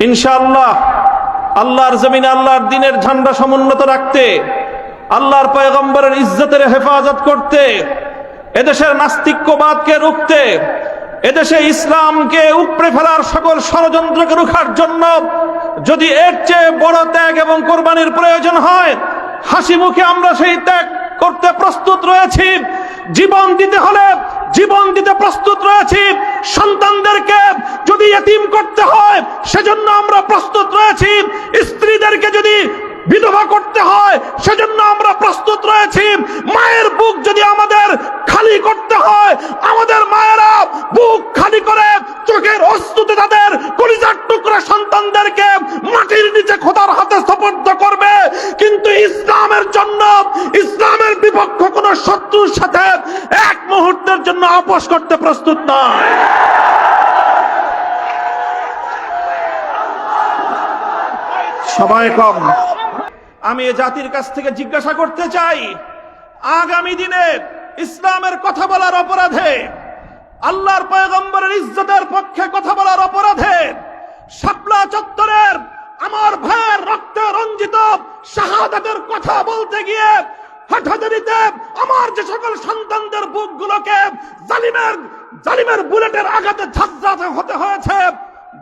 ইনশাআল্লাহ আল্লাহর জমিনে আল্লাহর দ্বীনের ঝান্ডা সমুন্নত রাখতে, আল্লাহর পয়গম্বরের ইজ্জতের হেফাজত করতে, এদেশের নাস্তিক্যবাদকে রুখতে, এদেশে ইসলামকে উপড়ে ফেলার সকল ষড়যন্ত্রকে রুখার জন্য যদি এর চেয়ে বড় ত্যাগ এবং কোরবানির প্রয়োজন হয়, হাসি মুখে আমরা সেই ত্যাগ করতে প্রস্তুত রয়েছি। জীবন দিতে হলে জীবন দিতে প্রস্তুত রয়েছি। সন্তানদেরকে যদি ইতিম করতে হয় সেজন্য আমরা প্রস্তুত রয়েছি। স্ত্রীদেরকে যদি বিধবা করতে হয় সেজন্য আমরা প্রস্তুত রয়েছি। মায়ের বুক যদি আমাদের খালি করতে হয়, আমাদের মায়েরা বুক খালি করে চোখের অশ্রুতে তাদের কলিজার টুকরা সন্তানদেরকে মাটির নিচে খোদার হাতে সুপর্দ করবে। কিন্তু ইসলামের জন্য, ইসলামের বিপক্ষ কোন শত্রুর সাথে এক মুহূর্তের জন্য আপোষ করতে প্রস্তুত নয়। সময় কম। আমি এ জাতির কাছ থেকে জিজ্ঞাসা করতে চাই, আগামী দিনে ইসলামের কথা বলার অপরাধে, আল্লাহর পয়গম্বরের ইজ্জতের পক্ষে কথা বলার অপরাধে শাপলা চত্বরের আমার ভাইয়ের রক্তে রঞ্জিত শাহাদাতের কথা বলতে গিয়ে হঠাৎ আমার যে সকল সন্তানদের বুকগুলোকে জালিমের বুলেটের আঘাতে ঝাঁঝরাতে হতে হয়েছে,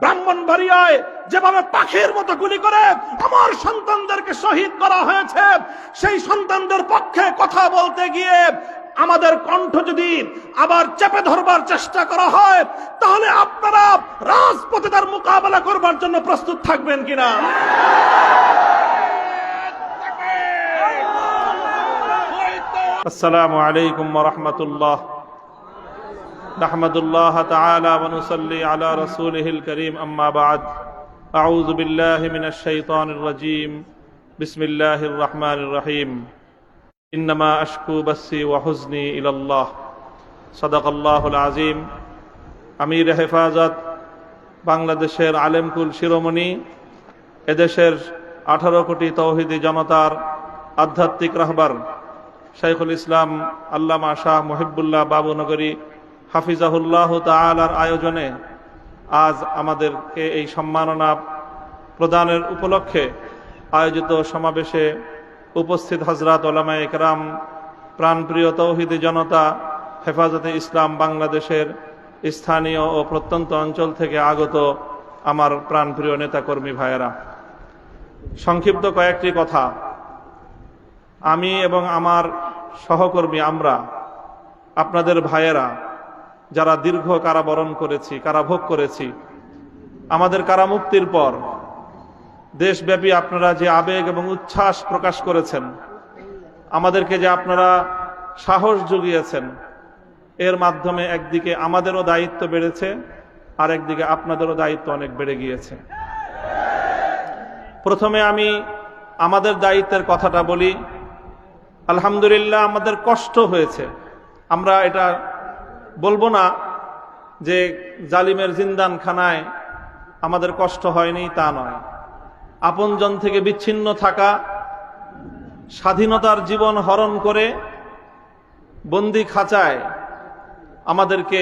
ব্রাহ্মণবাড়িয়ায় যেভাবে পাখির মতো গুলি করে আমার সন্তানদেরকে শহীদ করা হয়েছে, সেই সন্তানদের পক্ষে কথা বলতে গিয়ে আমাদের কণ্ঠ যদি আবার চেপে ধরবার চেষ্টা করা হয়, তাহলে আপনারা রাজপথে তার মোকাবেলা করবার জন্য প্রস্তুত থাকবেন কিনা? আসসালামু আলাইকুম ওয়া রাহমাতুল্লাহ। নাহমাদুল্লাহ তাআলা ওয়া নুসাল্লি আলা রাসূলিহিল কারীম, আম্মা বা'দ। আউযু বিল্লাহি মিনাশ শাইতানির রাজীম। বিসমিল্লাহির রাহমানির রহিম। ইন্নামা আশকু বাসসি ওয়া হুজনি ইলাল্লাহ। সাদাকাল্লাহুল আযীম। আমির হেফাজত, বাংলাদেশের আলেমকুল শিরোমণি, এদেশের 18 কোটি তৌহিদি জনতার আধ্যাত্মিক রাহবার শাইখুল ইসলাম আল্লামা শাহ মুহিব্বুল্লাহ বাবুনগরী হাফিজাহুল্লাহ তাআলার আয়োজনে আজ আমাদেরকে এই সম্মাননা প্রদানের উপলক্ষে আয়োজিত সমাবেশে উপস্থিত হযরত উলামায়ে কেরাম, প্রাণপ্রিয় তৌহিদি জনতা, হেফাজতে ইসলাম বাংলাদেশের স্থানীয় ও প্রত্যন্ত অঞ্চল থেকে আগত আমার প্রাণপ্রিয় নেতাকর্মী ভাইয়েরা, সংক্ষিপ্ত কয়েকটি কথা। আমি এবং আমার সহকর্মী, আমরা আপনাদের ভাইয়েরা যারা দীর্ঘ কারাবরণ করেছি, কারাভোগ করেছি, আমাদের কারামুক্তির পর দেশব্যাপী আপনারা যে আবেগ এবং উচ্ছ্বাস প্রকাশ করেছেন, আমাদেরকে যে আপনারা সাহস জুগিয়েছেন, এর মাধ্যমে একদিকে আমাদেরও দায়িত্ব বেড়েছে, আর একদিকে আপনাদেরও দায়িত্ব অনেক বেড়ে গিয়েছে। প্রথমে আমি আমাদের দায়িত্বের কথাটা বলি। আলহামদুলিল্লাহ, আমাদের কষ্ট হয়েছে। আমরা এটা বলবো না যে জালিমের জিন্দানখানায় আমাদের কষ্ট হয়নি, তা নয়। আপনজন থেকে বিচ্ছিন্ন থাকা, স্বাধীনতার জীবন হরণ করে বন্দি খাঁচায় আমাদেরকে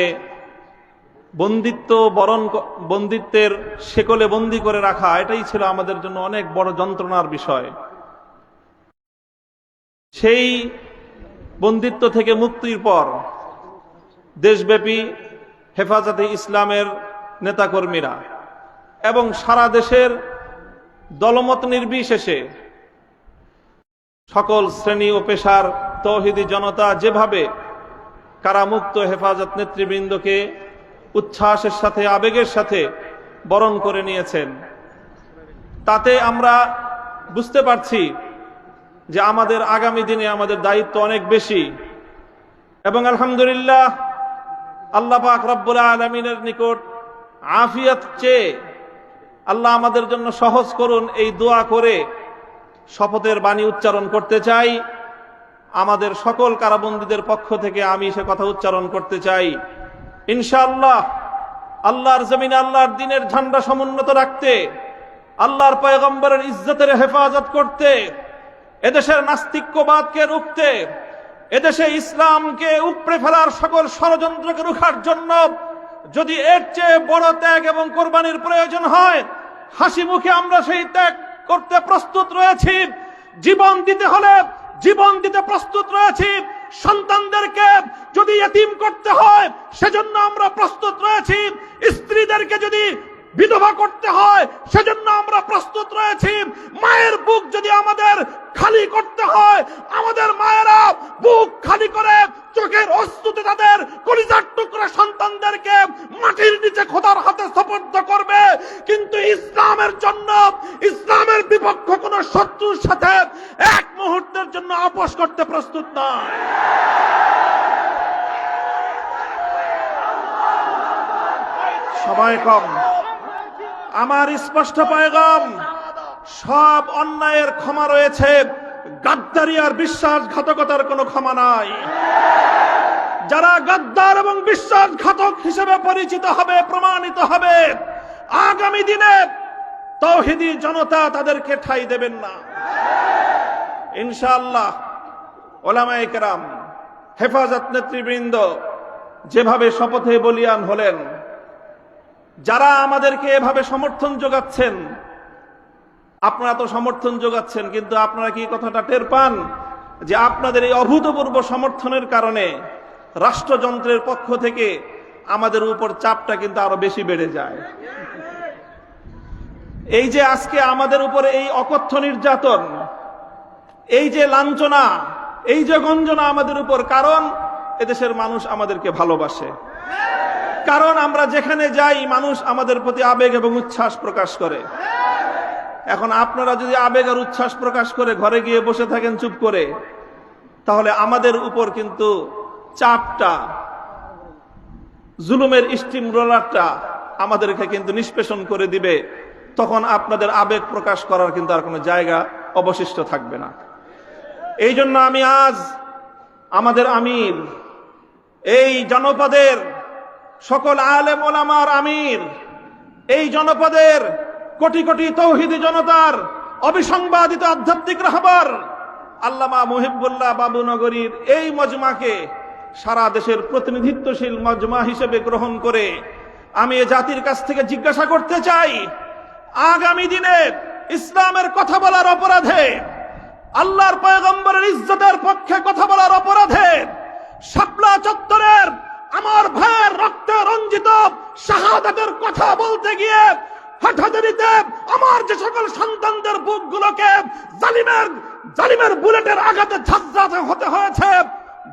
বন্দিত্বের শেকলে বন্দি করে রাখা, এটাই ছিল আমাদের জন্য অনেক বড় যন্ত্রণার বিষয়। সেই বন্দিত্ব থেকে মুক্তির পর দেশব্যাপী হেফাজতে ইসলামের নেতাকর্মীরা এবং সারা দেশের দলমত নির্বিশেষে সকল শ্রেণী ও পেশার তৌহিদি জনতা যেভাবে কারামুক্ত হেফাজত নেতৃবৃন্দকে উচ্ছ্বাসের সাথে, আবেগের সাথে বরণ করে নিয়েছেন, তাতে আমরা বুঝতে পারছি যে আমাদের আগামী দিনে আমাদের দায়িত্ব অনেক বেশি। এবং আলহামদুলিল্লাহ, আল্লাহ পাক রব্বুল আলামিনের নিকট আফিয়াত চেয়ে আল্লাহ আমাদের জন্য সহজ করুন, এই দোয়া করে শপথের বাণী উচ্চারণ করতে চাই। আমাদের সকল কারাবন্দীদের পক্ষ থেকে আমি সে কথা উচ্চারণ করতে চাই, ইনশাআল্লাহ আল্লাহর জমিনে আল্লাহর দ্বীনের ঝান্ডা সমুন্নত রাখতে, আল্লাহর পয়গম্বরের ইজ্জতের হেফাজত করতে, এদেশের নাস্তিক্যবাদকে রুখতে, এদেশে ইসলামকে উপড়ে ফেলার সকল ষড়যন্ত্রকে রুখার জন্য যদি এর চেয়ে বড় ত্যাগ এবং কোরবানির প্রয়োজন হয়, হাসি মুখে আমরা সেই ত্যাগ করতে প্রস্তুত রয়েছি। জীবন দিতে হলে জীবন দিতে প্রস্তুত রয়েছি। সন্তানদেরকে যদি ইতিম করতে হয় সেজন্য আমরা প্রস্তুত রয়েছি। স্ত্রীদেরকে যদি বিধবা করতে হয় সেজন্য আমরা প্রস্তুত রয়েছি। মায়ের বুক যদি আমাদের খালি করতে হয়, আমাদের মায়েরা বুক খালি করে চোখের অশ্রুতে তাদের কলিজার টুকরা সন্তানদেরকে মাটির নিচে খোদার হাতে সুপর্দ করবে। কিন্তু ইসলামের জন্য, ইসলামের বিপক্ষ কোন শত্রুর সাথে এক মুহূর্তের জন্য আপোষ করতে প্রস্তুত নয়। সময় কম, আমার স্পষ্ট পয়গাম, সব অন্যায়ের ক্ষমা রয়েছে, গাদ্দারি আর বিশ্বাসঘাতকতার কোনো ক্ষমা নাই। যারা গাদ্দার এবং বিশ্বাসঘাতক হিসেবে পরিচিত হবে, প্রমাণিত হবে, আগামী দিনে তাওহীদি জনতা তাদেরকে ঠাঁই দেবেন না ইনশাআল্লাহ। ওলামায়ে কেরাম, হেফাজত নেতৃবৃন্দ যেভাবে শপথে বলিয়ান হলেন, যারা আমাদেরকে এভাবে সমর্থন যোগাচ্ছেন, আপনারা তো সমর্থন যোগাচ্ছেন, কিন্তু আপনারা কি কথাটা টের পান যে আপনাদের এই অভূতপূর্ব সমর্থনের কারণে রাষ্ট্রযন্ত্রের পক্ষ থেকে আমাদের উপর চাপটা কিন্তু আরো বেশি বেড়ে যায়। এই যে আজকে আমাদের উপরে এই অকথ্য নির্যাতন, এই যে লাঞ্ছনা, এই যে গঞ্জনা আমাদের উপর, কারণ এদেশের মানুষ আমাদেরকে ভালোবাসে, কারণ আমরা যেখানে যাই মানুষ আমাদের প্রতি আবেগ এবং উচ্ছ্বাস প্রকাশ করে। এখন আপনারা যদি আবেগ আর উচ্ছ্বাস প্রকাশ করে ঘরে গিয়ে বসে থাকেন চুপ করে, তাহলে আমাদের উপর কিন্তু চাপটা, জুলুমের স্টিম রোলারটা আমাদেরকে কিন্তু নিষ্পেষণ করে দিবে। তখন আপনাদের আবেগ প্রকাশ করার কিন্তু আর কোনো জায়গা অবশিষ্ট থাকবে না। এই জন্য আমি আজ আমাদের আমির, এই জনপদের সকল আলেম ওলামার আমির, এই জনপদের কোটি কোটি তৌহিদি জনতার অবিসংবাদিত আধ্যাত্মিক রাহবার আল্লামা মুহিবুল্লাহ বাবুনগরীর এই মজমাকে সারা দেশের প্রতিনিধিত্বশীল মজমা হিসেবে গ্রহণ করে আমি এ জাতির কাছ থেকে জিজ্ঞাসা করতে চাই, আগামী দিনে ইসলামের কথা বলার অপরাধে, আল্লাহর পয়গম্বরের ইজ্জতের পক্ষে কথা বলার অপরাধে শাপলা চত্বরের আমার ভাইয়ের রক্তে রঞ্জিত শাহাদাতের কথা বলতে গিয়ে হঠাৎ আমার যে সকল সন্তানদের বুকগুলোকে জালিমের বুলেটের আঘাতে ঝাঁঝরাতে হতে হয়েছে,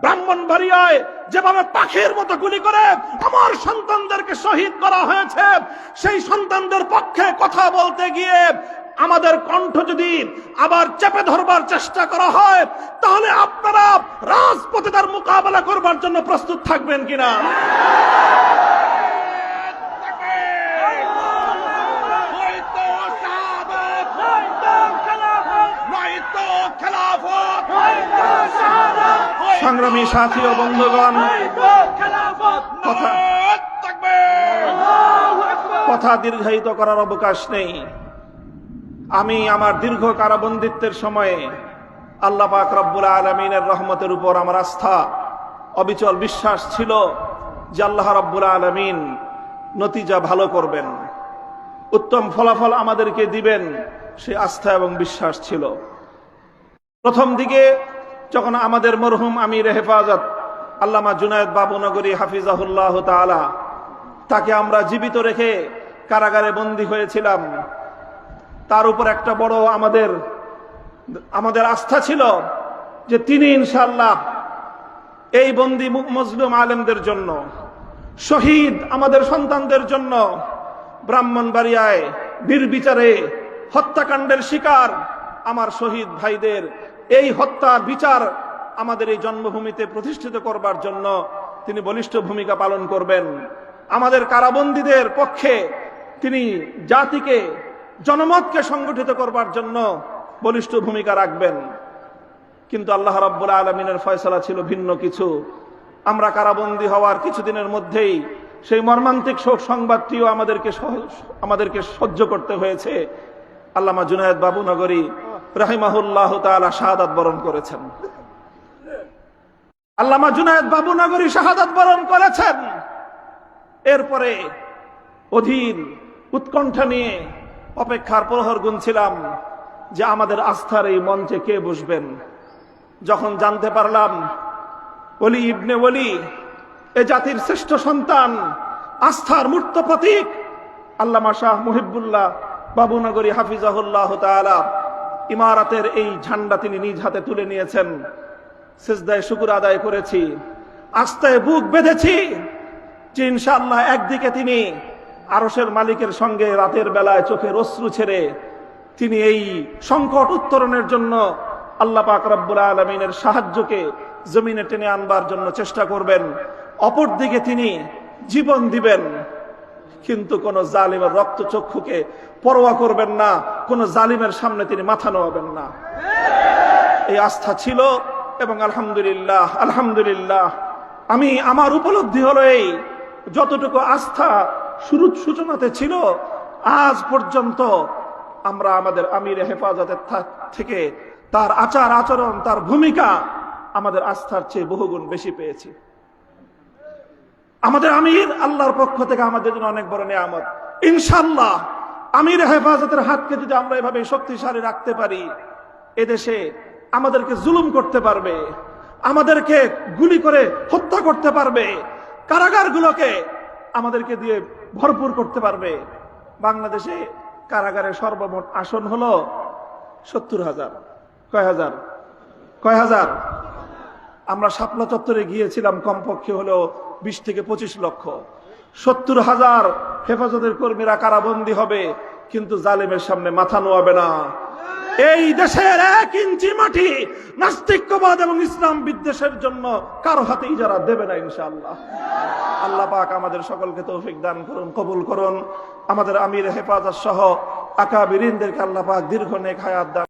ব্রাহ্মণবাড়িয়ায় যেভাবে পাখির মতো গুলি করে আমার সন্তানদেরকে শহীদ করা হয়েছে, সেই সন্তানদের পক্ষে কথা বলতে গিয়ে আমাদের কণ্ঠ যদি আবার চেপে ধরবার চেষ্টা করা হয়, তাহলে আপনারা রাজপথে তার মোকাবেলা করবার জন্য প্রস্তুত থাকবেন কিনা? সংগ্রামী সাথী ও বন্ধুগণ, কথা দীর্ঘায়িত করার অবকাশ নেই। আমি আমার দীর্ঘ কারাবন্দিত্বের সময়ে আল্লাহ পাক রব্বুল আলামিনের রহমতের উপর আমার আস্থা, অবিচল বিশ্বাস ছিল যে আল্লাহ রব্বুল আলামিন নতিজা ভালো করবেন, উত্তম ফলাফল আমাদেরকে দিবেন, সে আস্থা এবং বিশ্বাস ছিল। প্রথম দিকে যখন আমাদের মরহুম আমির হেফাজত আল্লামা জুনায়েদ বাবুনগরী হাফিজাহুল্লাহ তাআলা, তাকে আমরা জীবিত রেখে কারাগারে বন্দী হয়েছিলাম, তার উপর একটা বড় আমাদের আস্থা ছিল যে তিনি ইনশাআল্লাহ এই বন্দী মজলুম আলেমদের জন্য, শহীদ আমাদের সন্তানদের জন্য, ব্রাহ্মণবাড়িয়ায় নির্বিচারে হত্যাকাণ্ডের শিকার আমার শহীদ ভাইদের এই হত্যার বিচার আমাদের এই জন্মভূমিতে প্রতিষ্ঠিত করবার জন্য তিনি বলিষ্ঠ ভূমিকা পালন করবেন। আমাদের কারাবন্দীদের পক্ষে তিনি জাতিকে, জনমতকে সংগঠিত করবার জন্য বলিষ্ঠ ভূমিকা রাখবেন। কিন্তু আল্লাহ রাব্বুল আলামিনের ফয়সালা ছিল ভিন্ন কিছু। আমরা কারাবন্দী হওয়ার কিছুদিনের মধ্যেই সেই মর্মান্তিক শোক সংবাদটিও আমাদেরকে সহ্য করতে হয়েছে। আল্লামা জুনায়েদ বাবুনগরী রাহিমাহুল্লাহ তাআলা শাহাদাত বরণ করেছেন। আল্লামা জুনায়েদ বাবুনগরী শাহাদাত বরণ করেছেন। এরপরে অধীর উৎকণ্ঠা নিয়ে অপেক্ষার প্রহর গুনছিলাম যে আমাদের আস্থার এই মঞ্চে কে বসবেন। যখন জানতে পারলাম ওলি ইবনে ওলি, এ জাতির শ্রেষ্ঠ সন্তান, আস্থার মূর্ত প্রতীক আল্লামা শাহ মুহিবুল্লাহ বাবুনগরী হাফিজাহুল্লাহ তাআলা ইমারাতের এই ঝান্ডা তিনি নিজ হাতে তুলে নিয়েছেন, সিজদায় শুকর আদায় করেছি, আস্থায় বুক বেঁধেছি যে ইনশাআল্লাহ একদিকে তিনি আরশের মালিকের সঙ্গে রাতের বেলায় চোখের অশ্রু ছেড়ে তিনি এই সংকট উত্তরণের জন্য আল্লাহ পাক রব্বুল আলামিনের সাহায্যকে জমিনে টেনে আনবার জন্য চেষ্টা করবেন। অপরদিকে তিনি জীবন দিবেন, কিন্তু কোন জালিমের রক্তচক্ষুকে পরোয়া করবেন না, কোন জালিমের সামনে তিনি মাথা নোয়াবেন না। এই আস্থা ছিল এবং আলহামদুলিল্লাহ আলহামদুলিল্লাহ আমি আমার উপলব্ধি হলো এই যতটুকু আস্থা শুরুর সূচনাতে ছিল আজ পর্যন্ত আমরা আমাদের আমির হেফাজতের থেকে তার আচার আচরণ, তার ভূমিকা আমাদের আস্থার চেয়ে বহুগুণ বেশি পেয়েছি। আমাদের আমির আল্লাহর পক্ষ থেকে আমাদের জন্য অনেক বড় নিয়ামত। ইনশাআল্লাহ আমির হেফাজতের হাতকে যদি আমরা এভাবে শক্তিশালী রাখতে পারি, এদেশে আমাদেরকে জুলুম করতে পারবে, আমাদেরকে গুলি করে হত্যা করতে পারবে, কারাগারগুলোকে আমাদেরকে দিয়ে ভরপুর করতে পারবে। বাংলাদেশে কারাগারের সর্বমোট আসন হলো ৭০,০০০। কয় হাজার? আমরা শাপলা চত্বরে গিয়েছিলাম, কমপক্ষে হলো ২০ থেকে ২৫ লক্ষ। ৭০,০০০ হেফাজতের কর্মীরা কারাবন্দী হবে, কিন্তু জালেমের সামনে মাথা নোয়াবে না। এই দেশের ১ ইঞ্চি মাটি নাস্তিক্যবাদ এবং ইসলাম বিদ্বেষের জন্য কারো হাতে ইজারা দেবে না ইনশাআল্লাহ। আল্লাহ পাক আমাদের সকলকে তৌফিক দান করুন, কবুল করুন। আমাদের আমির হেফাজত সহ আকাবিরিনদেরকে আল্লাহ পাক দীর্ঘ নেক হায়াত দান